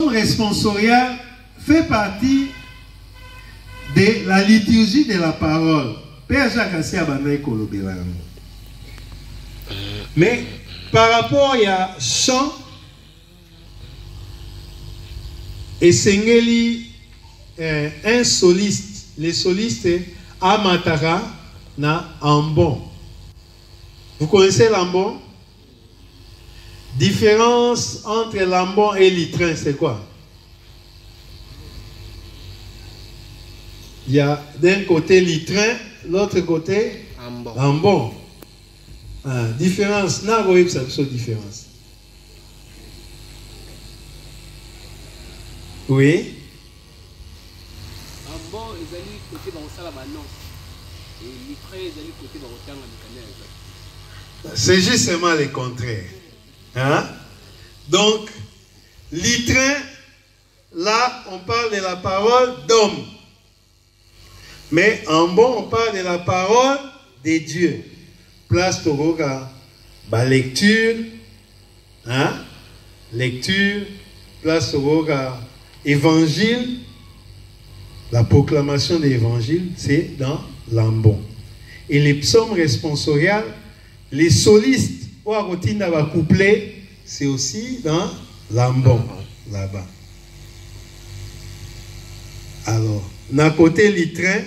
responsorial fait partie de la liturgie de la parole. Père Jacques Assia Banay Kolobelano. Mais par rapport à chant et Sengeli, un soliste, les solistes Amatara na Ambon. Vous connaissez l'ambon? Différence entre l'ambon et l'itrin, c'est quoi? Il y a d'un côté l'itrin, l'autre côté l'ambon. Ah, différence, n'a pas eu cette différence. Oui. Ambon, ils allaient côté dans le salamanon. Et l'itrin, ils allaient côté dans le temps de canal. C'est justement le contraire. Hein? Donc, l'itrin, là, on parle de la parole d'homme. Mais en bon, on parle de la parole de Dieu. Place Toroga, lecture, hein? Lecture, place Toroga, évangile. La proclamation de l'évangile, c'est dans l'ambon. Et les psaumes responsoriels, les solistes, couplet, c'est aussi dans l'ambon, là-bas. Alors, d'un côté l'itrin,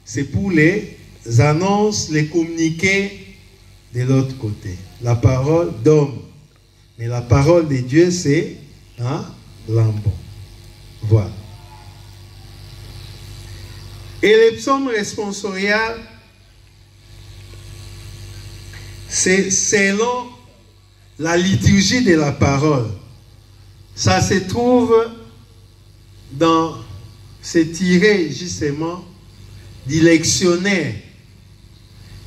c'est pour les annonces, les communiqués de l'autre côté. La parole d'homme. Mais la parole de Dieu, c'est hein, l'ambon. Voilà. Et les psaumes responsoriels, c'est selon la liturgie de la parole. Ça se trouve dans, c'est tiré justement du lectionnaire.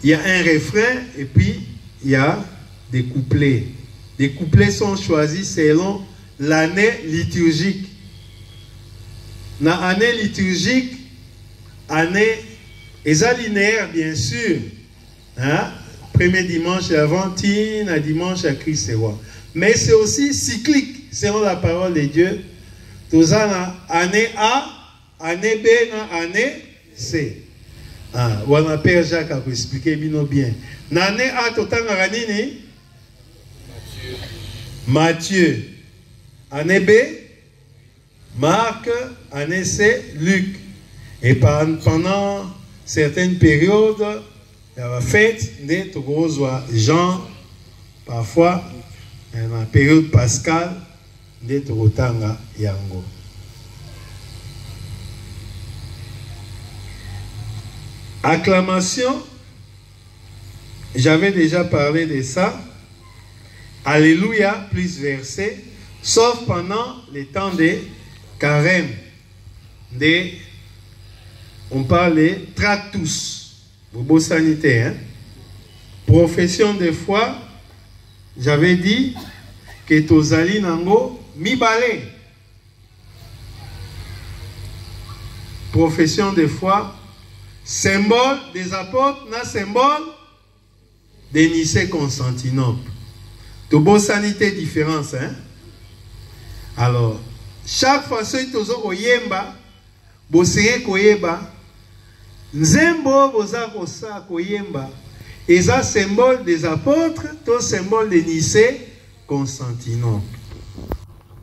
Il y a un refrain et puis il y a des couplets. Les couplets sont choisis selon l'année liturgique. Dans l'année liturgique, année, et ça linéaire bien sûr. Hein? Premier dimanche avant, à dimanche à Christ et roi. Mais c'est aussi cyclique, selon la parole de Dieu. Tout ça, année A, année B, année C. Ah, voilà, Père Jacques a expliqué bien. L'année A, tout le temps, Matthieu. Année B, Marc. Année C, Luc. Et pendant certaines périodes, il y a la fête de Jean, parfois, dans la période pascale, de Torotanga Yango. Acclamation, j'avais déjà parlé de ça. Alléluia, plus versé, sauf pendant les temps de carême. On parle de tractus. Bobo sanité, hein? Profession de foi, j'avais dit que Tozali Nango Mibale. Profession de foi, symbole des apôtres, na symbole de Nicée-Constantinople. Bobo sanité différence, hein? Alors, chaque fois que Tozo Oyemba, Boseye Koyeba, Nzembo boza kosa koyemba eza symbole des apôtres, to symbole de Nicée Constantinople.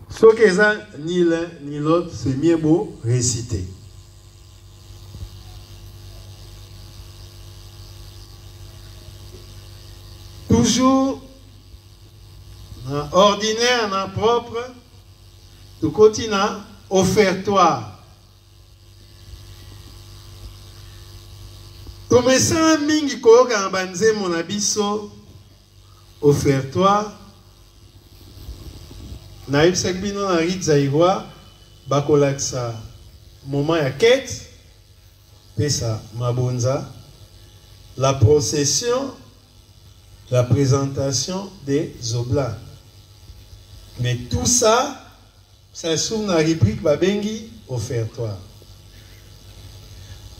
Ce que eza ni l'un ni l'autre, c'est mieux beau réciter. Toujours ordinaire, propre, tout continent offertoire. Tomesa mingi koyoka banze mon abiso offertoire na ibsak bino na ritza iwa bakolaksa moment ya quête pesa mabonza la procession, la présentation des oblats. Mais tout ça, ça se trouve dans la rubrique babengi offertoire.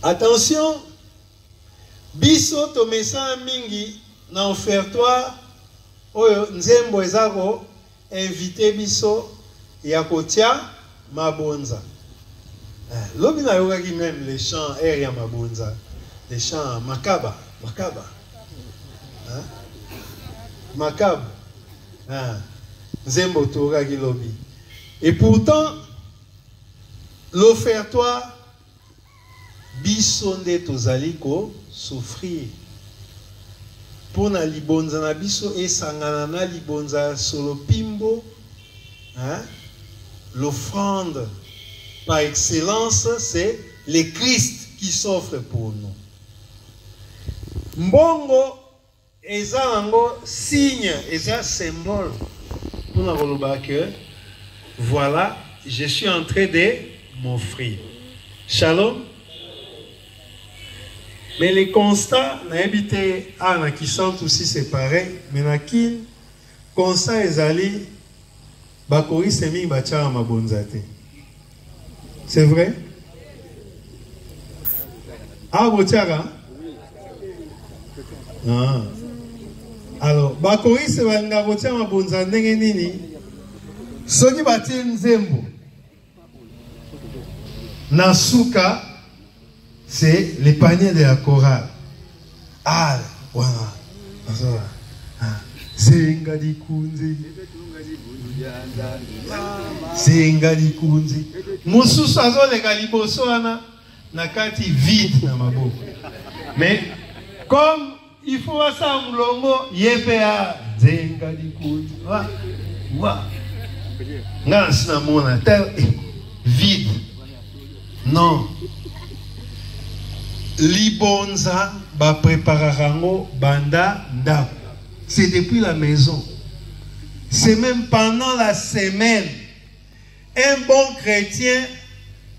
Attention, biso tomesa mingi na offertoire oyo nzembo ezako invité biso ya kotia Mabonza. L'obina yoga même les chants aériens Mabonza. Les chants Makaba. Makaba. Hein? Makaba. Zembo Torah Gilobi. Et pourtant, l'offertoire, bisonde tozaliko souffrir. Pour na libonza na biso et sangana na libonza solo pimbo, hein? L'offrande par excellence, c'est le Christ qui s'offre pour nous. Mbongo eza nango signe, eza symbole. Pour na que voilà, je suis en train de m'offrir. Shalom. Mais les constats, n'habité qui sont aussi séparés, mais qui constat ezali bakori semi bacha mabonzate. C'est vrai? Ah, botiara? Ah. Alors, bakori se banga botia mabonza ndenge nini? Soki bati nzembo Nasuka, c'est les paniers de la chorale. Ah, voilà. Zengadi kunzi. Zengadi kunzi. Mususu azo le galiboso na kati vide na maboko. Mais comme il faut ça mulongo yepea zengadi kunzi. Wa. Ngansi na mona vide. Non. Libonza ba prépararango banda nda. C'est depuis la maison. C'est même pendant la semaine. Un bon chrétien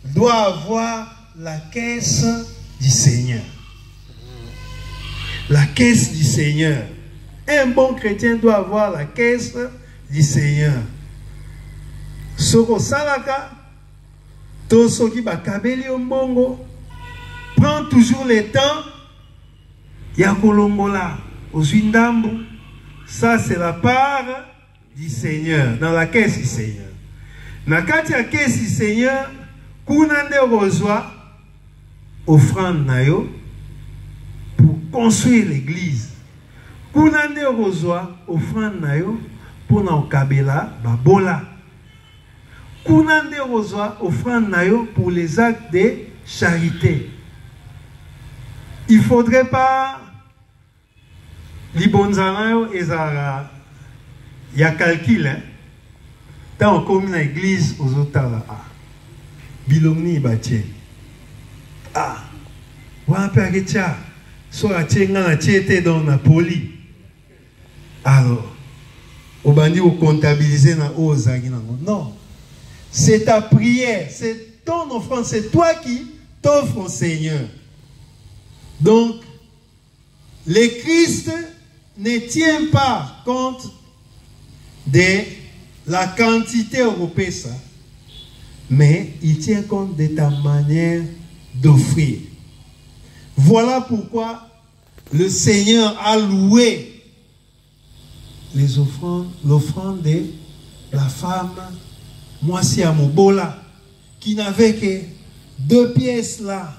doit avoir la caisse du Seigneur. La caisse du Seigneur. Un bon chrétien doit avoir la caisse du Seigneur. Soko salaka, to soki bakabeli ombongo, prends toujours le temps. Ya kolongola, ozwindambo. Ça c'est la part du Seigneur, dans la caisse du Seigneur. Nakati ya caisse du Seigneur, kunande reçoit offrande nayo pour construire l'église. Kunande reçoit offrande nayo pour na okabela babola. Kunande reçoit offrande nayo pour les actes de charité. Il ne faudrait pas libonzanayo ezara ya calcul, hein. Tant on comme na église aux otala bilongni batie wa pegetia so atenga na tiete dans na poli. Alors obandi au comptabiliser na ozagi nango. Non, c'est ta prière, c'est ton offrande, c'est toi qui t'offres au Seigneur. Donc le Christ ne tient pas compte de la quantité européenne, mais il tient compte de ta manière d'offrir. Voilà pourquoi le Seigneur a loué les offrandes, l'offrande de la femme Moissi Amobola, qui n'avait que 2 pièces là,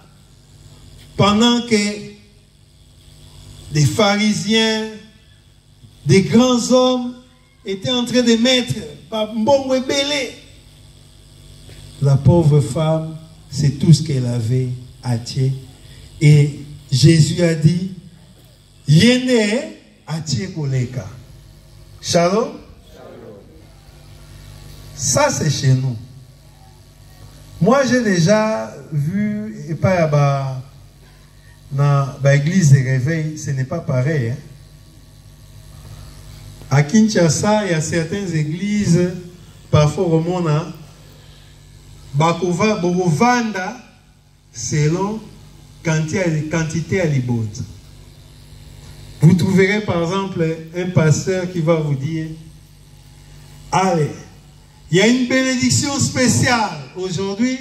pendant que des pharisiens, des grands hommes étaient en train de mettre Mbongo Belé. La pauvre femme, c'est tout ce qu'elle avait attiré. Et Jésus a dit, Yene attiré koleka. Shalom. Ça, c'est chez nous. Moi, j'ai déjà vu, et pas dans l'église de réveil, ce n'est pas pareil. Hein? À Kinshasa, il y a certaines églises, parfois au monde, Bakovanda, selon quantité à l'ibonze. Vous trouverez par exemple un pasteur qui va vous dire, allez, il y a une bénédiction spéciale aujourd'hui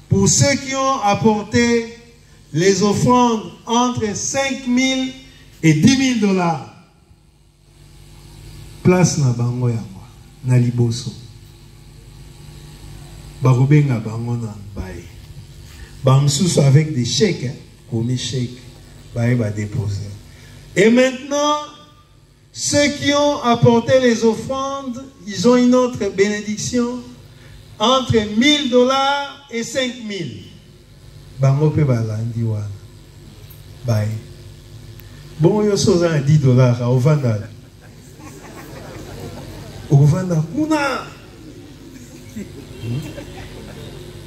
pour ceux qui ont apporté les offrandes entre 5 000 et 10 000 $. Place na bango ya moi, na liboso. barobenga bango na baye. Bamsous avec des chèques, hein, comme chèques, baye ba déposer. Et maintenant, ceux qui ont apporté les offrandes, ils ont une autre bénédiction entre $1000 et 5000. Bango pe balandi wana. Baye. Bon, yo soza à $10 au Vandal. Au Vandal, kuna.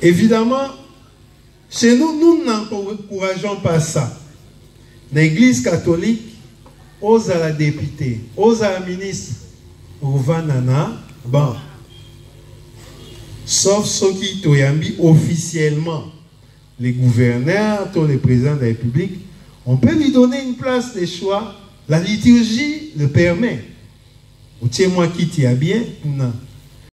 Évidemment, chez nous, nous n'encourageons pas ça. L'église catholique, aux à la députée, aux à la ministre, au Vanana, bon. Sauf ceux qui toyambi officiellement, les gouverneurs, tous les présidents de la République, on peut lui donner une place de choix. La liturgie le permet. Ou tiens moi qui t'y a bien, non.